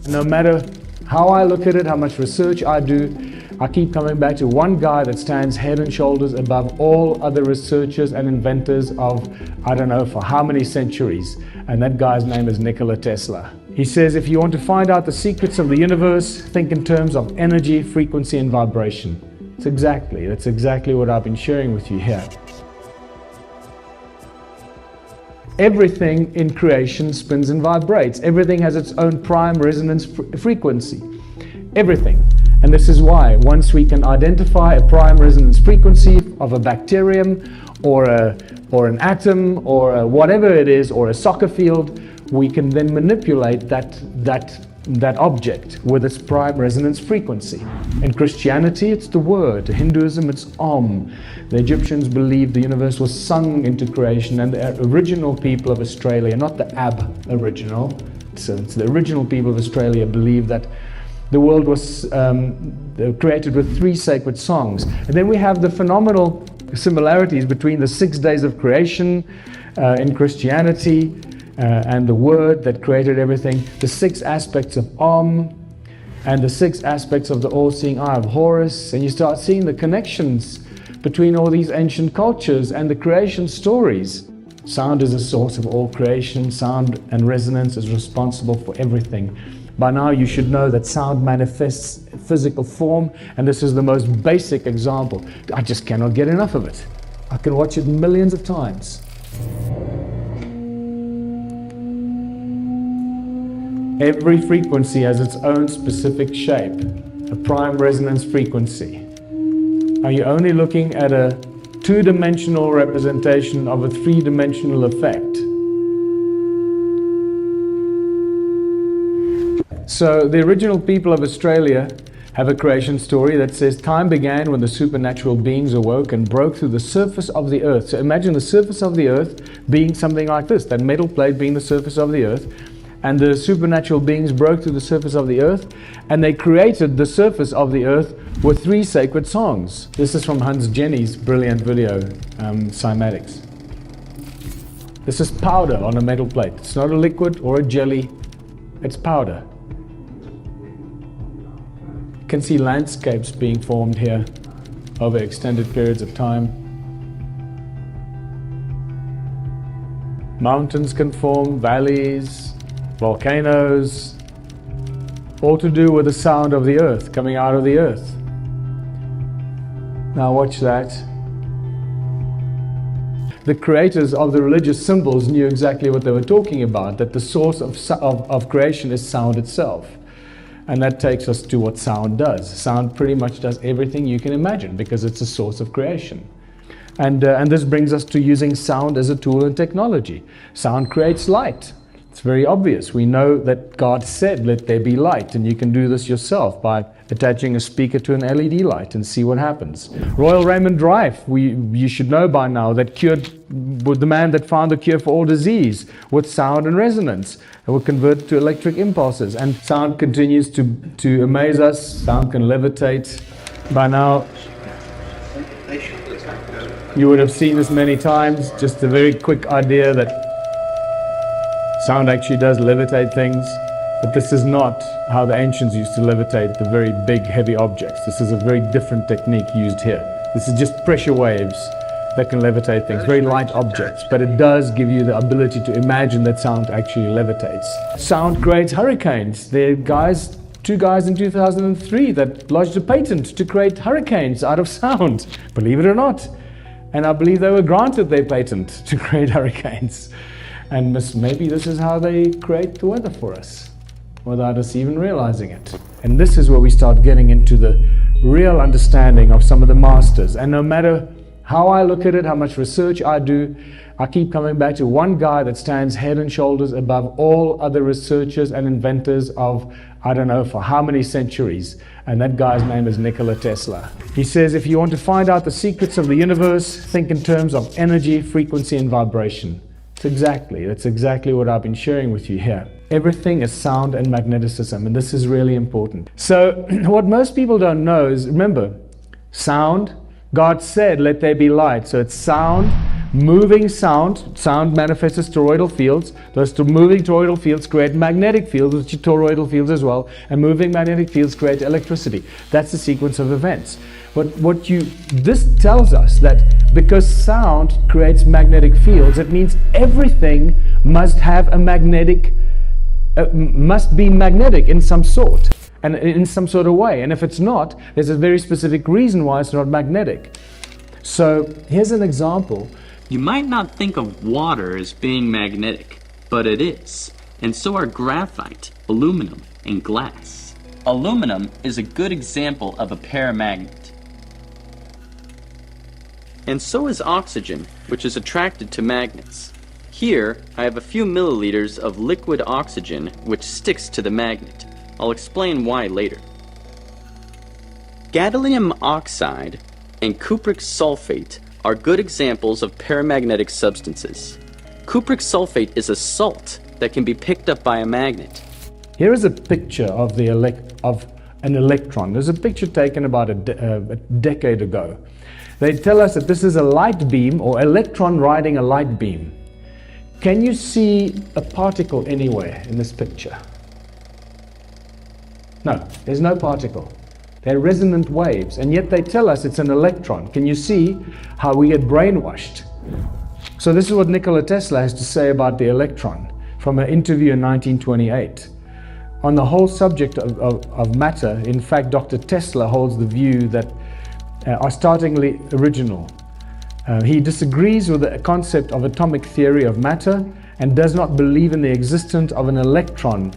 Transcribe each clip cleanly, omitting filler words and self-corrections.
No matter how I look at it, how much research I do, I keep coming back to one guy that stands head and shoulders above all other researchers and inventors of, I don't know, for how many centuries. And that guy's name is Nikola Tesla. He says, if you want to find out the secrets of the universe, think in terms of energy, frequency, and vibration. That's exactly what I've been sharing with you here. Everything in creation spins and vibrates. Everything has its own prime resonance frequency. Everything. And this is why once we can identify a prime resonance frequency of a bacterium or an atom or whatever it is, or a soccer field, we can then manipulate that object with its prime resonance frequency. In Christianity, it's the word. In Hinduism, it's Om. The Egyptians believed the universe was sung into creation, and the original people of Australia, not the Aboriginal, so it's the original people of Australia believed that the world was created with 3 sacred songs. And then we have the phenomenal similarities between the 6 days of creation in Christianity and the word that created everything, the 6 aspects of Om, and the 6 aspects of the all-seeing eye of Horus, and you start seeing the connections between all these ancient cultures and the creation stories. Sound is the source of all creation. Sound and resonance is responsible for everything. By now you should know that sound manifests physical form, and this is the most basic example. I just cannot get enough of it. I can watch it millions of times. Every frequency has its own specific shape, a prime resonance frequency. Are you only looking at a 2-dimensional representation of a 3-dimensional effect? So the original people of Australia have a creation story that says time began when the supernatural beings awoke and broke through the surface of the earth. So imagine the surface of the earth being something like this, that metal plate being the surface of the earth. And the supernatural beings broke through the surface of the earth, and they created the surface of the earth with 3 sacred songs. This is from Hans Jenny's brilliant video, Cymatics. This is powder on a metal plate. It's not a liquid or a jelly, it's powder. You can see landscapes being formed here over extended periods of time. Mountains can form, valleys, volcanoes, all to do with the sound of the earth coming out of the earth. Now watch that. The creators of the religious symbols knew exactly what they were talking about, that the source of creation is sound itself. And that takes us to what sound does. Sound pretty much does everything you can imagine because it's a source of creation. And this brings us to using sound as a tool in technology. Sound creates light. It's very obvious. We know that God said, let there be light, and you can do this yourself by attaching a speaker to an LED light and see what happens. Royal Raymond Rife, you should know by now, that cured with the man that found the cure for all disease with sound and resonance. It will convert to electric impulses, and sound continues to amaze us. Sound can levitate. By now, you would have seen this many times. Just a very quick idea that sound actually does levitate things, but this is not how the ancients used to levitate the very big, heavy objects. This is a very different technique used here. This is just pressure waves that can levitate things, very light objects, but it does give you the ability to imagine that sound actually levitates. Sound creates hurricanes. There are 2 guys in 2003 that lodged a patent to create hurricanes out of sound, believe it or not. And I believe they were granted their patent to create hurricanes. And maybe this is how they create the weather for us, without us even realizing it. And this is where we start getting into the real understanding of some of the masters. And no matter how I look at it, how much research I do, I keep coming back to one guy that stands head and shoulders above all other researchers and inventors of, I don't know, for how many centuries. And that guy's name is Nikola Tesla. He says, if you want to find out the secrets of the universe, think in terms of energy, frequency, and vibration. That's exactly what I've been sharing with you here. Everything is sound and magneticism, and this is really important. So what most people don't know is, remember, sound, God said, let there be light. So it's sound moving sound manifests as toroidal fields. Those moving toroidal fields create magnetic fields, which are toroidal fields as well, and moving magnetic fields create electricity. That's the sequence of events. But this tells us that because sound creates magnetic fields, it means everything must have a must be magnetic in some sort, and in some sort of way. And if it's not, there's a very specific reason why it's not magnetic. So here's an example. You might not think of water as being magnetic, but it is. And so are graphite, aluminum, and glass. Aluminum is a good example of a paramagnet. And so is oxygen, which is attracted to magnets. Here, I have a few milliliters of liquid oxygen which sticks to the magnet. I'll explain why later. Gadolinium oxide and cupric sulfate are good examples of paramagnetic substances. Cupric sulfate is a salt that can be picked up by a magnet. Here is a picture of an electron. There's a picture taken about a decade ago. They tell us that this is a light beam or electron riding a light beam. Can you see a particle anywhere in this picture? No, there's no particle. They're resonant waves, and yet they tell us it's an electron. Can you see how we get brainwashed? So this is what Nikola Tesla has to say about the electron from an interview in 1928. On the whole subject of matter, in fact, Dr. Tesla holds the view that are startlingly original. He disagrees with the concept of atomic theory of matter and does not believe in the existence of an electron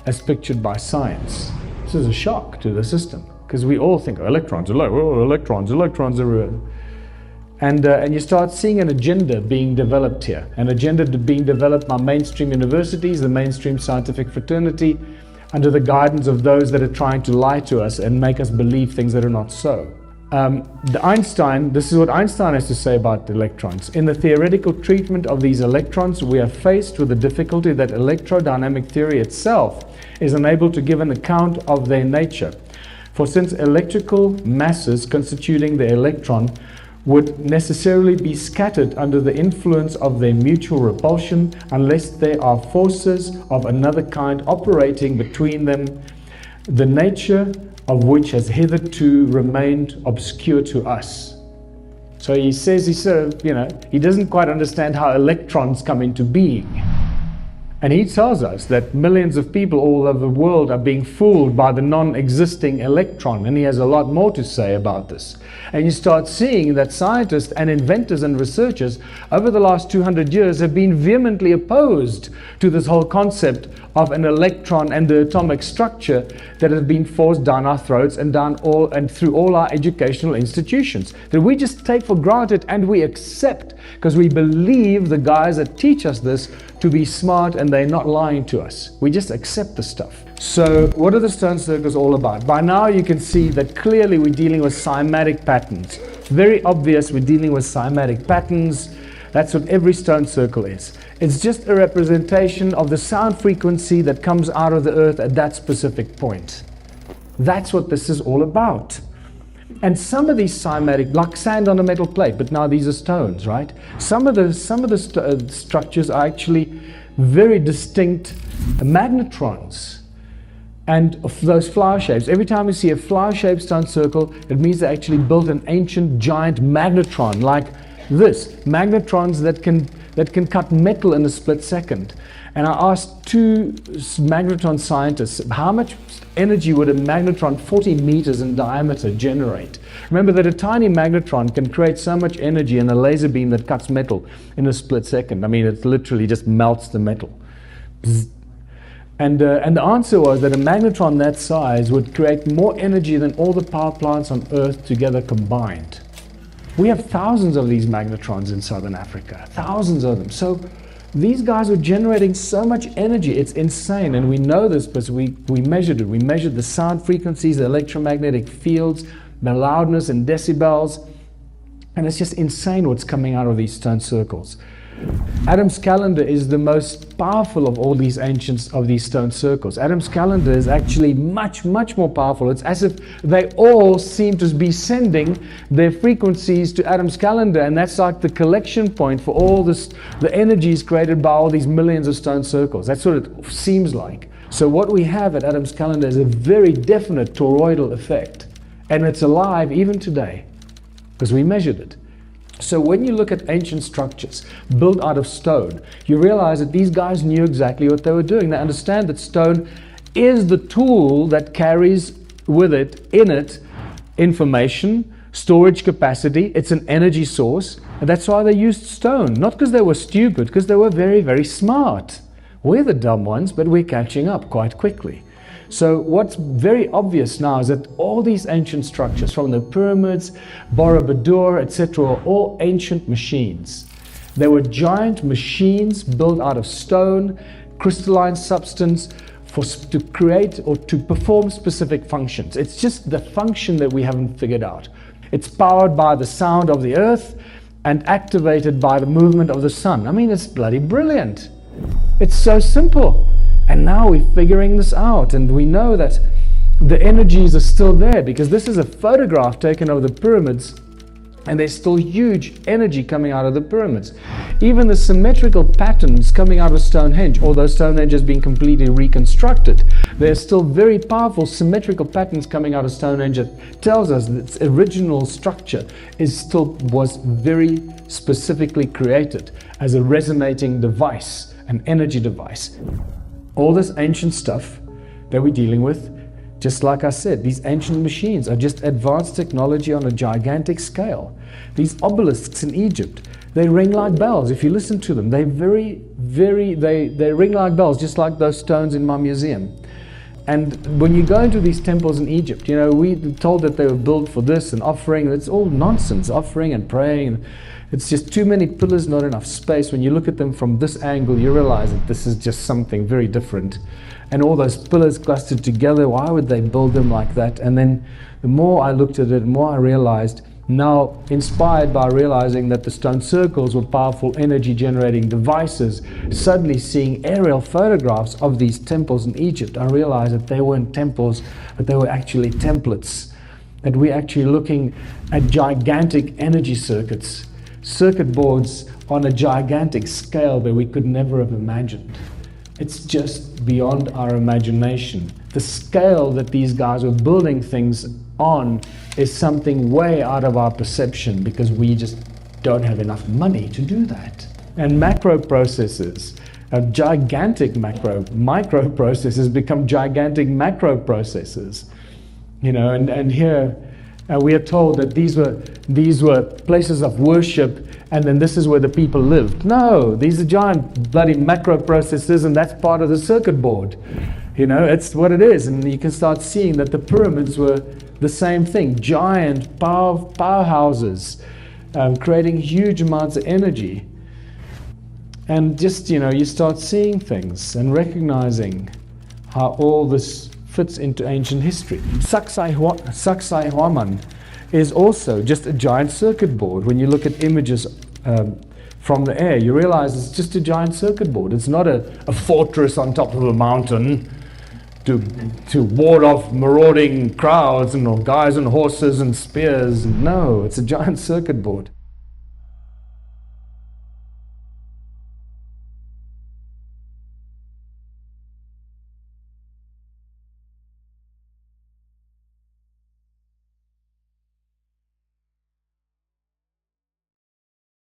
as pictured by science. This is a shock to the system, because we all think electrons are real. And you start seeing an agenda being developed here, an agenda being developed by mainstream universities, the mainstream scientific fraternity, under the guidance of those that are trying to lie to us and make us believe things that are not so. This is what Einstein has to say about the electrons. In the theoretical treatment of these electrons, we are faced with the difficulty that electrodynamic theory itself is unable to give an account of their nature. For since electrical masses constituting the electron would necessarily be scattered under the influence of their mutual repulsion unless there are forces of another kind operating between them, the nature of which has hitherto remained obscure to us. So he says, he doesn't quite understand how electrons come into being. And he tells us that millions of people all over the world are being fooled by the non-existing electron, and he has a lot more to say about this. And you start seeing that scientists and inventors and researchers over the last 200 years have been vehemently opposed to this whole concept of an electron and the atomic structure that has been forced down our throats and through all our educational institutions, that we just take for granted and we accept because we believe the guys that teach us this to be smart and they're not lying to us. We just accept the stuff. So what are the stone circles all about? By now you can see that clearly we're dealing with cymatic patterns. It's very obvious we're dealing with cymatic patterns. That's what every stone circle is. It's just a representation of the sound frequency that comes out of the earth at that specific point. That's what this is all about. And some of these cymatic, like sand on a metal plate, but now these are stones, right? Some of the structures are actually very distinct magnetrons. And of those flower shapes, every time you see a flower-shaped stone circle, it means they actually built an ancient giant magnetron like this. Magnetrons that can cut metal in a split second. And I asked two magnetron scientists, how much energy would a magnetron 40 meters in diameter generate? Remember that a tiny magnetron can create so much energy in a laser beam that cuts metal in a split second. I mean, it literally just melts the metal. Bzz. And the answer was that a magnetron that size would create more energy than all the power plants on Earth together combined. We have thousands of these magnetrons in Southern Africa, thousands of them. So these guys are generating so much energy, it's insane. And we know this because we measured it. We measured the sound frequencies, the electromagnetic fields, the loudness in decibels. And it's just insane what's coming out of these stone circles. Adam's calendar is the most powerful of all these stone circles. Adam's calendar is actually much more powerful. It's as if they all seem to be sending their frequencies to Adam's calendar, and that's like the collection point for all this, the energies created by all these millions of stone circles. That's what it seems like. So what we have at Adam's calendar is a very definite toroidal effect, and it's alive even today because we measured it. So when you look at ancient structures built out of stone, you realize that these guys knew exactly what they were doing. They understand that stone is the tool that carries with it, in it, information, storage capacity. It's an energy source, and that's why they used stone. Not because they were stupid, because they were very smart. We're the dumb ones, but we're catching up quite quickly. So what's very obvious now is that all these ancient structures, from the pyramids, Borobudur, etc., are all ancient machines. They were giant machines built out of stone, crystalline substance, to create or to perform specific functions. It's just the function that we haven't figured out. It's powered by the sound of the earth and activated by the movement of the sun. I mean, it's bloody brilliant. It's so simple. And now we're figuring this out, and we know that the energies are still there, because this is a photograph taken of the pyramids, and there's still huge energy coming out of the pyramids. Even the symmetrical patterns coming out of Stonehenge, although Stonehenge has been completely reconstructed, there's still very powerful symmetrical patterns coming out of Stonehenge that tells us that its original structure was very specifically created as a resonating device, an energy device. All this ancient stuff that we're dealing with, just like I said, these ancient machines are just advanced technology on a gigantic scale. These obelisks in Egypt, they ring like bells. If you listen to them, they ring like bells, just like those stones in my museum. And when you go into these temples in Egypt, you know, we're told that they were built for this and offering. It's all nonsense, offering and praying. It's just too many pillars, not enough space. When you look at them from this angle, you realize that this is just something very different. And all those pillars clustered together, why would they build them like that? And then the more I looked at it, the more I realized, now inspired by realizing that the stone circles were powerful energy generating devices, suddenly seeing aerial photographs of these temples in Egypt, I realized that they weren't temples, but they were actually templates. That we're actually looking at gigantic energy circuits, circuit boards on a gigantic scale that we could never have imagined. It's just beyond our imagination. The scale that these guys were building things on is something way out of our perception, because we just don't have enough money to do that. And macro processors, gigantic micro processors become gigantic macro processors. You know, and here we are told that these were places of worship, and then this is where the people lived. No, these are giant bloody macro processors, and that's part of the circuit board. You know, it's what it is. And you can start seeing that the pyramids were the same thing, giant powerhouses, creating huge amounts of energy. And just, you know, you start seeing things and recognizing how all this fits into ancient history. Sacsayhuaman is also just a giant circuit board. When you look at images from the air, you realize it's just a giant circuit board. It's not a fortress on top of a mountain to ward off marauding crowds and guys on horses and spears. No, it's a giant circuit board.